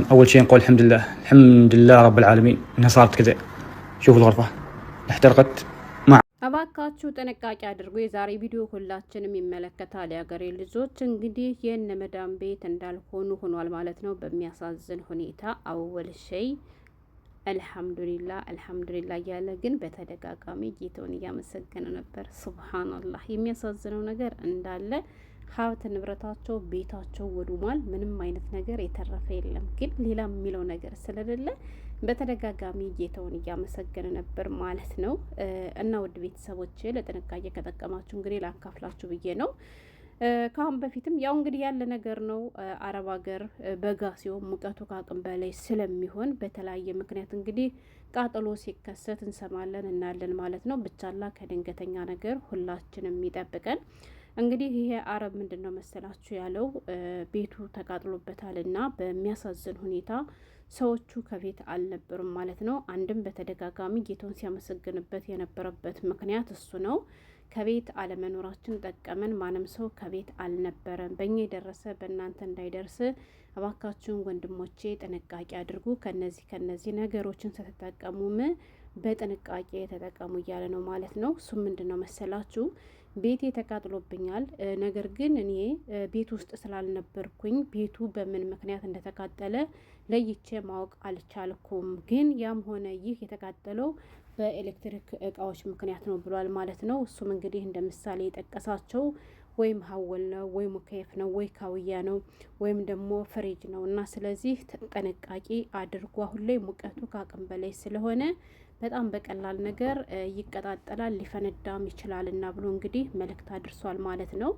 أول شيء نقول الحمد لله رب العالمين إنها صارت كذا. شوفوا الغرفة احترقت. እባካችሁ ጥንቃቄ አድርጉ። የዛሬ ቪዲዮ ሁላችንም ይመለከታል። የሀገሬ ልጆች እንግዲህ የነ መዳም ቤት እንዳልሆኑ ሆኗል ማለት ነው በሚያሳዝን ሁኔታ። አወል ሸይ አልሐምዱሊላ እያለ ግን በተደጋጋሚ ጌታውን እያመሰገነ ነበር። ሱብሃንአላህ። የሚያሳዝነው ነገር እንዳለ ሀብት ንብረታቸው ቤታቸው ወድሟል። ምንም አይነት ነገር የተረፈ የለም። ግን ሌላ የሚለው ነገር ስለሌለ በተደጋጋሚ ጌታውን እያመሰገነ ነበር ማለት ነው። እና ውድ ቤተሰቦች ለጥንቃቄ ከጠቀማችሁ እንግዲህ ላካፍላችሁ ብዬ ነው። ከአሁን በፊትም ያው እንግዲህ ያለ ነገር ነው። አረብ ሀገር በጋ ሲሆን ሙቀቱ ከአቅም በላይ ስለሚሆን በተለያየ ምክንያት እንግዲህ ቃጠሎ ሲከሰት እንሰማለን እናለን ማለት ነው። ብቻላ ከድንገተኛ ነገር ሁላችንም ይጠብቀን። እንግዲህ ይሄ አረብ ምንድን ነው መሰላችሁ ያለው ቤቱ ተቃጥሎበታል እና በሚያሳዝን ሁኔታ ሰዎቹ ከቤት አልነበሩም ማለት ነው። አንድም በተደጋጋሚ ጌታውን ሲያመሰግንበት የነበረበት ምክንያት እሱ ነው። ከቤት አለመኖራችን ጠቀመን። ማንም ሰው ከቤት አልነበረም። በእኛ የደረሰ በእናንተ እንዳይደርስ እባካችሁን ወንድሞቼ ጥንቃቄ አድርጉ። ከነዚህ ነገሮችን ስትጠቀሙም በጥንቃቄ ተጠቀሙ እያለ ነው ማለት ነው። እሱም ምንድን ነው መሰላችሁ ቤቴ ተቃጥሎብኛል። ነገር ግን እኔ ቤት ውስጥ ስላልነበርኩኝ ቤቱ በምን ምክንያት እንደተቃጠለ ለይቼ ማወቅ አልቻልኩም። ግን ያም ሆነ ይህ የተቃጠለው በኤሌክትሪክ እቃዎች ምክንያት ነው ብሏል ማለት ነው። እሱም እንግዲህ እንደ ምሳሌ የጠቀሳቸው ወይም ሀወል ነው ወይ ሙከየፍ ነው ወይ ካውያ ነው ወይም ደግሞ ፍሪጅ ነው። እና ስለዚህ ጥንቃቄ አድርጉ። አሁን ላይ ሙቀቱ ከአቅም በላይ ስለሆነ በጣም በቀላል ነገር ይቀጣጠላል ሊፈነዳም ይችላል እና ብሎ እንግዲህ መልእክት አድርሷል ማለት ነው።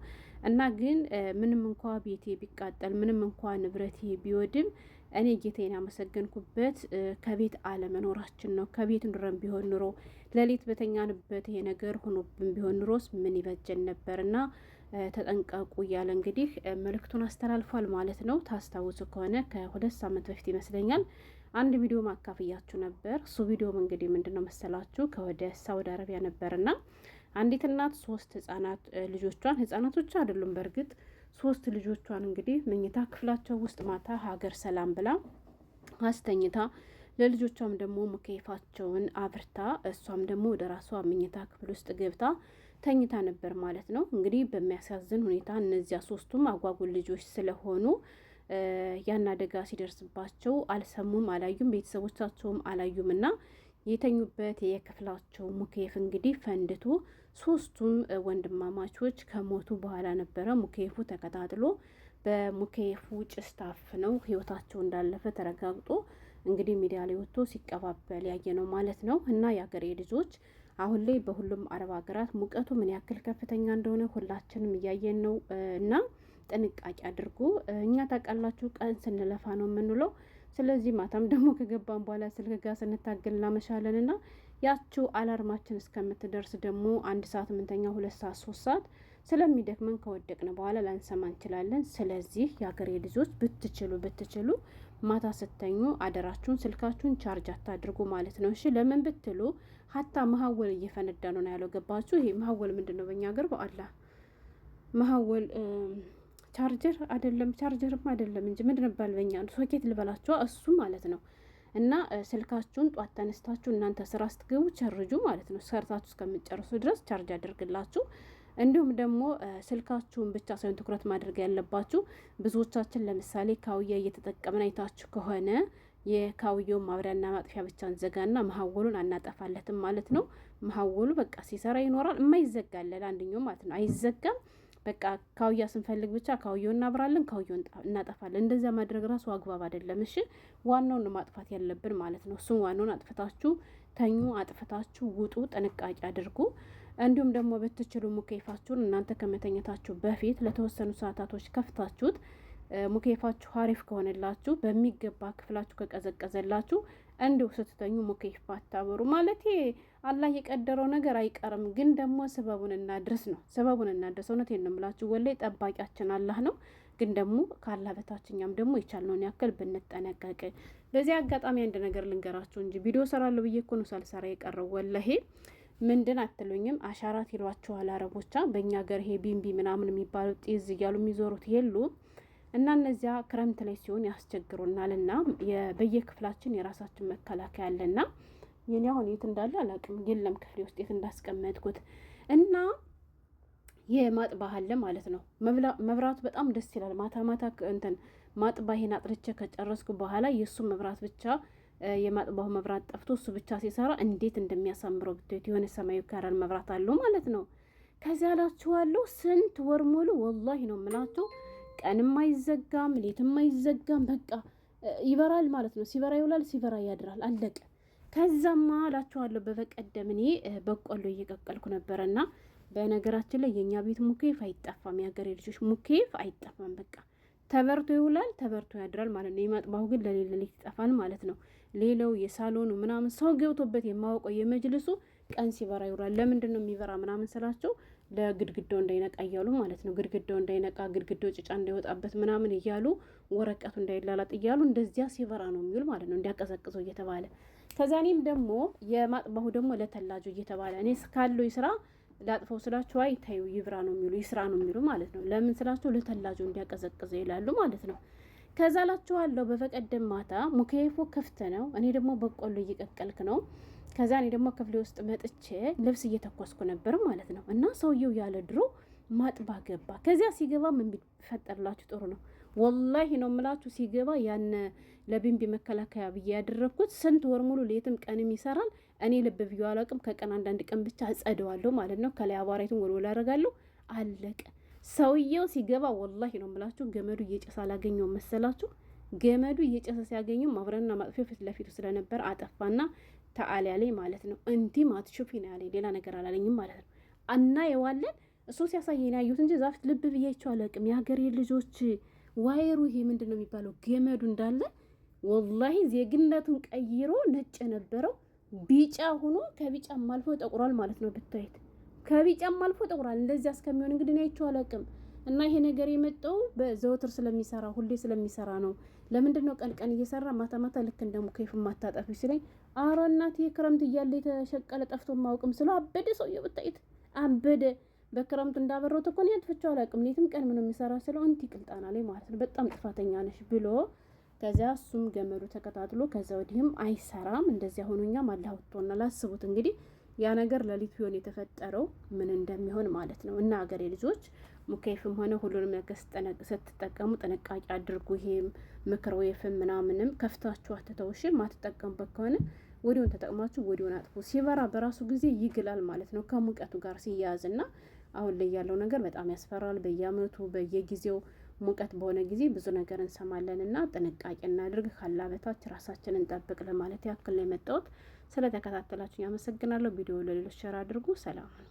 እና ግን ምንም እንኳ ቤቴ ቢቃጠል ምንም እንኳ ንብረቴ ቢወድም እኔ ጌታዬን ያመሰገንኩበት ከቤት አለመኖራችን ነው። ከቤት ኑረን ቢሆን ኑሮ ሌሊት በተኛንበት ይሄ ነገር ሆኖብን ቢሆን ኑሮስ ምን ይበጀን ነበርና ተጠንቀቁ እያለ እንግዲህ መልእክቱን አስተላልፏል ማለት ነው። ታስታውሱ ከሆነ ከ2 ሳምንት በፊት ይመስለኛል አንድ ቪዲዮ ማካፍያችሁ ነበር። እሱ ቪዲዮም እንግዲህ ምንድነው መሰላችሁ ከወደ ሳውዲ አረቢያ ነበርና አንዲት እናት 3 ህጻናቶች አይደሉም በእርግጥ 3 ልጆቿን እንግዲህ መኝታ ክፍላቸው ውስጥ ማታ ሀገር ሰላም ብላ አስተኝታ ለልጆቿም ደግሞ ሙከይፋቸውን አብርታ እሷም ደግሞ ወደ ራሷ መኝታ ክፍል ውስጥ ገብታ ተኝታ ነበር ማለት ነው። እንግዲህ በሚያሳዝን ሁኔታ እነዚያ 3ቱም አጓጉል ልጆች ስለሆኑ ያን አደጋ ሲደርስባቸው አልሰሙም፣ አላዩም፣ ቤተሰቦቻቸውም አላዩም እና የተኙበት የክፍላቸው ሙከይፍ እንግዲህ ፈንድቶ 3ቱም ወንድማማቾች ከሞቱ በኋላ ነበረ ሙከይፉ ተቀጣጥሎ በሙከይፉ ጭስ ታፍነው ህይወታቸው እንዳለፈ ተረጋግጦ እንግዲህ ሚዲያ ላይ ወጥቶ ሲቀባበል ያየ ነው ማለት ነው። እና የሀገሬ ልጆች አሁን ላይ በሁሉም አረብ ሀገራት ሙቀቱ ምን ያክል ከፍተኛ እንደሆነ ሁላችንም እያየን ነው እና ጥንቃቄ አድርጉ። እኛ ታውቃላችሁ ቀን ስንለፋ ነው የምንውለው። ስለዚህ ማታም ደግሞ ከገባን በኋላ ስልክ ጋር ስንታገል እናመሻለን እና ያችው አላርማችን እስከምትደርስ ደግሞ 1 ሰዓት ምንተኛ 2 ሰዓት 3 ሰዓት ስለሚደክመን ከወደቅን በኋላ ላንሰማ እንችላለን። ስለዚህ የሀገሬ ልጆች ብትችሉ ማታ ስተኙ አደራችሁን ስልካችሁን ቻርጅ አታድርጉ ማለት ነው። እሺ ለምን ብትሉ ሀታ መሀወል እየፈነዳ ነው ያለው። ገባችሁ? ይሄ መሀወል ምንድን ነው በእኛ ሀገር በአላህ መሀወል ቻርጀር አይደለም፣ ቻርጀርም አይደለም እንጂ ምንድን ነበር በእኛ ሶኬት ልበላችሁ እሱ ማለት ነው። እና ስልካችሁን ጧት ተነስታችሁ እናንተ ስራ ስትገቡ ቸርጁ ማለት ነው። ሰርታችሁ እስከምትጨርሱ ድረስ ቻርጅ አድርግላችሁ። እንዲሁም ደግሞ ስልካችሁን ብቻ ሳይሆን ትኩረት ማድረግ ያለባችሁ ብዙዎቻችን ለምሳሌ ካውያ እየተጠቀምን አይታችሁ ከሆነ የካውያውን ማብሪያና ማጥፊያ ብቻ እንዘጋና መሀወሉን አናጠፋለትም ማለት ነው። መሀወሉ በቃ ሲሰራ ይኖራል። የማይዘጋለን አንደኛው ማለት ነው አይዘጋም። በቃ ካውያ ስንፈልግ ብቻ ካውያውን እናብራለን፣ ካውያውን እናጠፋለን። እንደዚያ ማድረግ ራሱ አግባብ አይደለም። እሺ ዋናውን ማጥፋት ያለብን ማለት ነው። እሱም ዋናውን አጥፍታችሁ ተኙ፣ አጥፍታችሁ ውጡ፣ ጥንቃቄ አድርጉ። እንዲሁም ደግሞ ብትችሉ ሙከይፋችሁን እናንተ ከመተኘታችሁ በፊት ለተወሰኑ ሰዓታቶች ከፍታችሁት ሙከይፋችሁ አሪፍ ከሆነላችሁ በሚገባ ክፍላችሁ ከቀዘቀዘላችሁ እንዲሁ ስትተኙ ሙከይፍ ባታበሩ ማለት አላህ የቀደረው ነገር አይቀርም። ግን ደግሞ ሰበቡን እናድርስ ነው። ሰበቡን እናድርስ። እውነቴን ነው የምላችሁ ወላሂ ጠባቂያችን አላህ ነው። ግን ደግሞ ካላህ በታችኛም ደግሞ የቻልነውን ያክል ብንጠነቀቅ። በዚህ አጋጣሚ አንድ ነገር ልንገራችሁ እንጂ ቪዲዮ ሰራለሁ ብዬ እኮ ነው ሳልሰራ የቀረው ወላሂ። ምንድን አትሉኝም? አሻራት ይሏችኋል አረቦቻ። በእኛ ሀገር ይሄ ቢንቢ ምናምን የሚባለው ጤዝ እያሉ የሚዞሩት የሉ እና እነዚያ ክረምት ላይ ሲሆን ያስቸግሩናል። እና በየክፍላችን የራሳችን መከላከያ አለና የኔ አሁን የት እንዳለ አላውቅም፣ የለም ክፍሌ ውስጥ የት እንዳስቀመጥኩት እና የማጥባህ አለ ማለት ነው። መብራቱ በጣም ደስ ይላል። ማታ ማታ እንትን ማጥባሄን አጥርቼ ከጨረስኩ በኋላ የእሱ መብራት ብቻ የማጥባሁ መብራት ጠፍቶ እሱ ብቻ ሲሰራ እንዴት እንደሚያሳምረው ብታዩት። የሆነ ሰማያዊ ከረር መብራት አለው ማለት ነው። ከዚያ እላችኋለሁ ስንት ወር ሙሉ ወላሂ ነው የምላችሁ፣ ቀንም አይዘጋም ሌትም አይዘጋም። በቃ ይበራል ማለት ነው። ሲበራ ይውላል፣ ሲበራ ያድራል። አለቀ። ከዛማ እላችኋለሁ በበቀደም እኔ በቆሎ እየቀቀልኩ ነበረና በነገራችን ላይ የኛ ቤት ሙኬፍ አይጠፋም። የሀገሬ ልጆች ሙኬፍ አይጠፋም። በቃ ተበርቶ ይውላል፣ ተበርቶ ያድራል ማለት ነው። የማጥባሁ ግን ለሌሊት ይጠፋል ማለት ነው። ሌላው የሳሎኑ ምናምን ሰው ገብቶበት የማወቀው የመጅልሱ ቀን ሲበራ ይውላል። ለምንድን ነው የሚበራ ምናምን ስላቸው ለግድግዳው እንዳይነቃ እያሉ ማለት ነው። ግድግዳው እንዳይነቃ፣ ግድግዳው ጭጫ እንዳይወጣበት ምናምን እያሉ ወረቀቱ እንዳይላላጥ እያሉ እንደዚያ ሲበራ ነው የሚውል ማለት ነው፣ እንዲያቀዘቅዘው እየተባለ ከዛ እኔም ደግሞ የማጥባሁ ደግሞ ለተላጁ እየተባለ እኔ ካለው ስራ ላጥፈው ስላቸው አይታዩ ይብራ ነው የሚሉ ይስራ ነው የሚሉ ማለት ነው። ለምን ስላቸው ለተላጁ እንዲያቀዘቅዘ ይላሉ ማለት ነው። ከዛ ላችኋለሁ በፈቀደም ማታ ሙከይፉ ክፍት ነው። እኔ ደግሞ በቆሎ እየቀቀልክ ነው። ከዛ እኔ ደግሞ ክፍሌ ውስጥ መጥቼ ልብስ እየተኮስኩ ነበር ማለት ነው። እና ሰውየው ያለ ድሮ ማጥባ ገባ። ከዚያ ሲገባ ምን ቢፈጠርላችሁ ጥሩ ነው ወላሂ ነው የምላችሁ። ሲገባ ያን ለቢንቢ መከላከያ ብዬ ያደረግኩት ስንት ወር ሙሉ ሌትም ቀንም ይሰራል። እኔ ልብ ብዬ አላውቅም። ከቀን አንዳንድ ቀን ብቻ እጸደዋለሁ ማለት ነው። ከላይ አቧራይቱን ወልወል አደርጋለሁ። አለቀ። ሰውየው ሲገባ ወላሂ ነው የምላችሁ ገመዱ እየጨሰ አላገኘው መሰላችሁ። ገመዱ እየጨሰ ሲያገኘው ማብረና ማጥፊያ ፊት ለፊቱ ስለነበር አጠፋና ተአሊያ ላይ ማለት ነው። እንዲህ ማትሹፊ ነው ያለኝ፣ ሌላ ነገር አላለኝም ማለት ነው። እና የዋለን እሱ ሲያሳየኝ ያዩት እንጂ ዛፍት ልብ ብያቸው አላውቅም። የሀገሬ ልጆች ዋይሩ ይሄ ምንድን ነው የሚባለው ገመዱ እንዳለ ወላሂ ዜግነቱን ቀይሮ ነጭ የነበረው ቢጫ ሆኖ ከቢጫም አልፎ ጠቁሯል ማለት ነው። ብታይት ከቢጫም አልፎ ጠቁሯል። እንደዚያ እስከሚሆን እንግዲህ ነው አይቼው አላውቅም። እና ይሄ ነገር የመጣው በዘወትር ስለሚሰራ ሁሌ ስለሚሰራ ነው። ለምንድን ነው ቀን ቀን እየሰራ ማታ ማታ ልክ እንደ ሙከይፍ ማታጠፊ ሲለኝ፣ ኧረ እናቴ ክረምት እያለ የተሸቀለ ጠፍቶ ማውቅም ስለ አበደ ሰውዬው ብታይት አበደ። በክረምቱ እንዳበረውት እኮ ነው ያጥፍቼው አላውቅም። ሌትም ቀን ምን የሚሰራ ስለው እንቲ ቅልጣና ላይ ማለት ነው በጣም ጥፋተኛ ነሽ ብሎ ከዚያ እሱም ገመዱ ተከታትሎ ከዛ ወዲህም አይሰራም። እንደዚያ ሆኖኛም አላህ ወጥቶና ላስቡት እንግዲህ ያ ነገር ለሊት ቢሆን የተፈጠረው ምን እንደሚሆን ማለት ነው። እና ሀገሬ ልጆች ሙከይፍም ሆነ ሁሉንም ነገር ስትጠቀሙ ጥንቃቄ አድርጉ። ይሄም ምክርዌፍም ምናምንም ከፍታችሁ አትተውሽ። ማትጠቀሙበት ከሆነ ወዲውን ተጠቅማችሁ ወዲውን አጥፉ። ሲበራ በራሱ ጊዜ ይግላል ማለት ነው ከሙቀቱ ጋር ሲያያዝና አሁን ላይ ያለው ነገር በጣም ያስፈራል። በየአመቱ በየጊዜው ሙቀት በሆነ ጊዜ ብዙ ነገር እንሰማለን እና ጥንቃቄ እናድርግ። ካላበታች ራሳችንን እንጠብቅ ለማለት ያክል ነው የመጣሁት። ስለተከታተላችሁ ያመሰግናለሁ። ቪዲዮ ለሌሎች ሸር አድርጉ። ሰላም ነው።